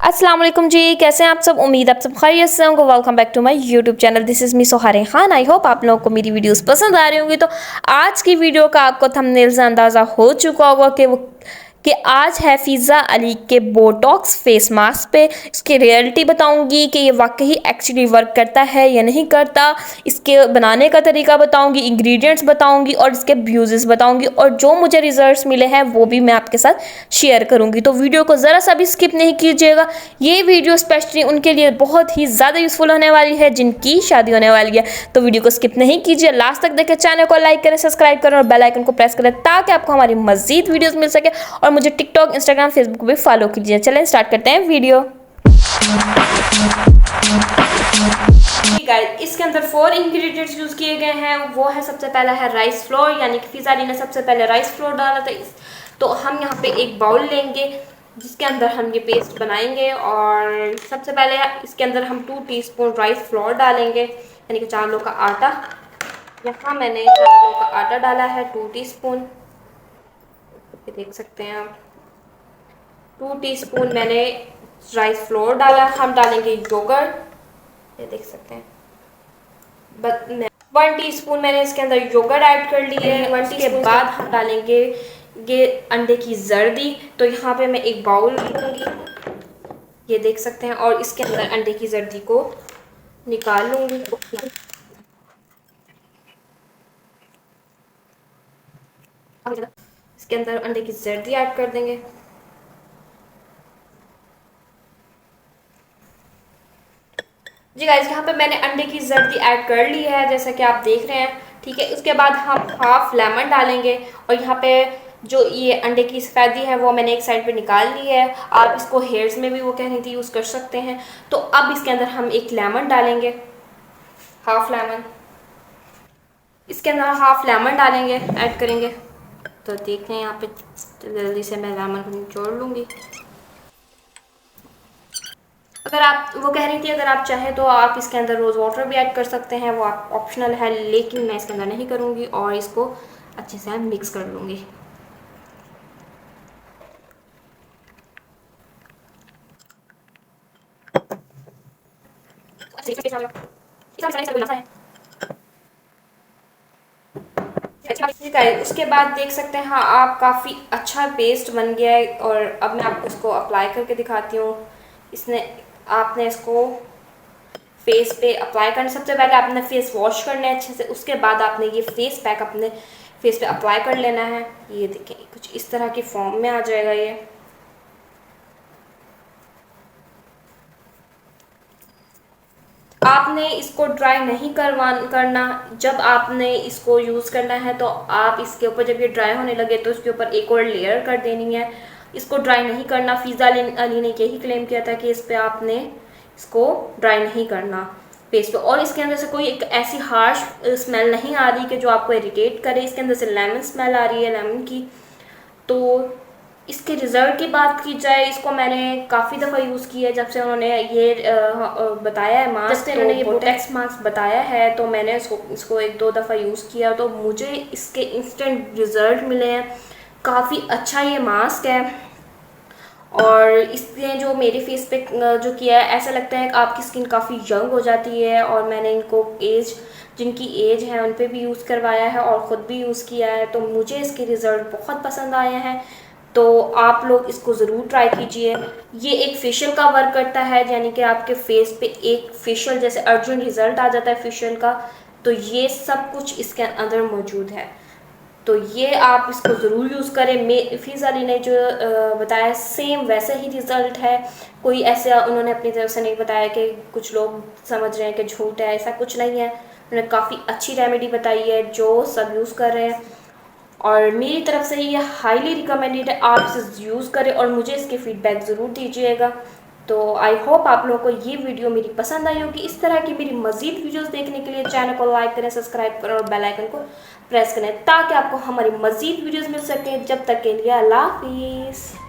अस्सलाम वालेकुम जी, कैसे हैं आप सब। उम्मीद आप सब खैरियत से होंगे। Welcome back to my YouTube channel. This is me Sohare Khan. I hope आप लोगों को मेरी वीडियोस पसंद आ रही होंगी। तो आज की वीडियो का आपको थंबनेल से अंदाज़ा हो चुका होगा कि आज है फ़िज़ा अली के बोटॉक्स फेस मास्क पे। इसकी रियलिटी बताऊंगी कि ये वाकई एक्चुअली वर्क करता है या नहीं करता। इसके बनाने का तरीका बताऊंगी, इंग्रेडिएंट्स बताऊंगी और इसके व्यूज़ बताऊंगी, और जो मुझे रिजल्ट्स मिले हैं वो भी मैं आपके साथ शेयर करूंगी। तो वीडियो को ज़रा सा भी स्किप नहीं कीजिएगा। ये वीडियो स्पेशली उनके लिए बहुत ही ज़्यादा यूज़फुल होने वाली है जिनकी शादी होने वाली है। तो वीडियो को स्किप नहीं कीजिए, लास्ट तक देखें, चैनल को लाइक करें, सब्सक्राइब करें और बेल आइकन को प्रेस करें ताकि आपको हमारी मज़ीद वीडियोस मिल सके। और मुझे टिकटॉक, इंस्टाग्राम, फेसबुक भी फॉलो कीजिए। चलें स्टार्ट करते हैं वीडियो। गाइस, इसके अंदर 4 इंग्रेडिएंट्स यूज़ किए गए हैं। वो है, सबसे पहला है राइस फ्लोर, यानी कि फ़िज़ा अली ने सबसे पहले राइस फ्लोर डाला था। तो हम यहाँ पे एक बाउल लेंगे जिसके अंदर हम ये पेस्ट बनाएंगे, और सबसे पहले इसके अंदर हम 2 टीस्पून राइस फ्लोर डालेंगे, यानी कि चावलों का आटा। यहाँ मैंने चावलों का आटा डाला है 2 टीस्पून, ये देख सकते हैं आप। 2 टीस्पून मैंने राइस फ्लोर डाला। हम डालेंगे योगर्ट, ये देख सकते हैं। 1 टीस्पून मैंने इसके अंदर योगर्ट ऐड कर ली है। 1 टीस्पून के बाद हम डालेंगे ये अंडे की जर्दी। तो यहाँ पे मैं एक बाउल लूँगी, ये देख सकते हैं, और इसके अंदर अंडे की जर्दी को निकाल लूँगी। इसके अंदर अंडे की जर्दी ऐड कर देंगे। जी गाइस, यहाँ पे मैंने अंडे की जर्दी ऐड कर ली है, जैसा कि आप देख रहे हैं। ठीक है, उसके बाद हम हाफ लेमन डालेंगे, और यहाँ पे जो ये अंडे की सफ़ेदी है वो मैंने एक साइड पे निकाल ली है। आप इसको हेयर्स में भी, वो कह रही थी, यूज़ कर सकते हैं। तो अब इसके अंदर हम एक लेमन डालेंगे, हाफ लेमन। इसके अंदर हाफ लेमन डालेंगे, ऐड करेंगे। तो देखते हैं यहाँ पे, जल्दी से मैं लेमन को निचोड़ लूँगी। अगर आप, वो कह रही थी, अगर आप चाहें तो आप इसके अंदर रोज़ वाटर भी ऐड कर सकते हैं, वो आप ऑप्शनल है, लेकिन मैं इसके अंदर नहीं करूँगी। और इसको अच्छे से मिक्स कर लूँगी। उसके बाद देख सकते हैं, हाँ, आप काफ़ी अच्छा पेस्ट बन गया है। और अब मैं आपको इसको अप्लाई करके दिखाती हूँ। इसने आपने इसको फेस पे अप्लाई करना। सबसे पहले आपने फेस वॉश करना है अच्छे से, उसके बाद आपने ये फेस पैक अपने फेस पे अप्लाई कर लेना है। ये देखें, कुछ इस तरह की फॉर्म में आ जाएगा ये। आपने इसको ड्राई नहीं करना। जब आपने इसको यूज़ करना है तो आप इसके ऊपर, जब ये ड्राई होने लगे तो इसके ऊपर एक और लेयर कर देनी है। इसको ड्राई नहीं करना। फ़िज़ा अली ने यही क्लेम किया था कि इस पर आपने इसको ड्राई नहीं करना फेस पे। और इसके अंदर से कोई एक ऐसी हार्श स्मेल नहीं आ रही कि जो आपको इरिटेट करे। इसके अंदर से लेमन स्मेल आ रही है, लेमन की। तो इसके रिज़ल्ट की बात की जाए, इसको मैंने काफ़ी दफ़ा यूज़ किया है जब से उन्होंने ये बताया है मास्क, जब से उन्होंने ये बोटेक्स मास्क बताया है। तो मैंने इसको 1-2 दफ़ा यूज़ किया, तो मुझे इसके इंस्टेंट रिज़ल्ट मिले हैं। काफ़ी अच्छा ये मास्क है, और इसने जो मेरे फेस पे जो किया है, ऐसा लगता है कि आपकी स्किन काफ़ी यंग हो जाती है। और मैंने इनको जिनकी एज है उन पे भी यूज़ करवाया है और ख़ुद भी यूज़ किया है, तो मुझे इसके रिज़ल्ट बहुत पसंद आए हैं। तो आप लोग इसको ज़रूर ट्राई कीजिए। ये एक फेशियल का वर्क करता है, यानी कि आपके फेस पे एक फेशियल जैसे अर्जेंट रिज़ल्ट आ जाता है फेशियल का। तो ये सब कुछ इसके अंदर मौजूद है। तो ये आप इसको ज़रूर यूज़ करें। फ़िज़ा अली ने जो बताया, सेम वैसे ही रिज़ल्ट है। कोई ऐसा उन्होंने अपनी तरफ से नहीं बताया कि कुछ लोग समझ रहे हैं कि झूठ है, ऐसा कुछ नहीं है। उन्होंने काफ़ी अच्छी रेमेडी बताई है जो सब यूज़ कर रहे हैं, और मेरी तरफ से ये हाईली रिकमेंडेड है। आप इसे यूज़ करें और मुझे इसके फ़ीडबैक ज़रूर दीजिएगा। तो आई होप आप लोगों को ये वीडियो मेरी पसंद आई होगी। इस तरह की मेरी मज़ीद वीडियोस देखने के लिए चैनल को लाइक करें, सब्सक्राइब करें और बेल आइकन को प्रेस करें ताकि आपको हमारी मज़ीद वीडियोस मिल सके। जब तक के लिए अल्लाह हाफिज़।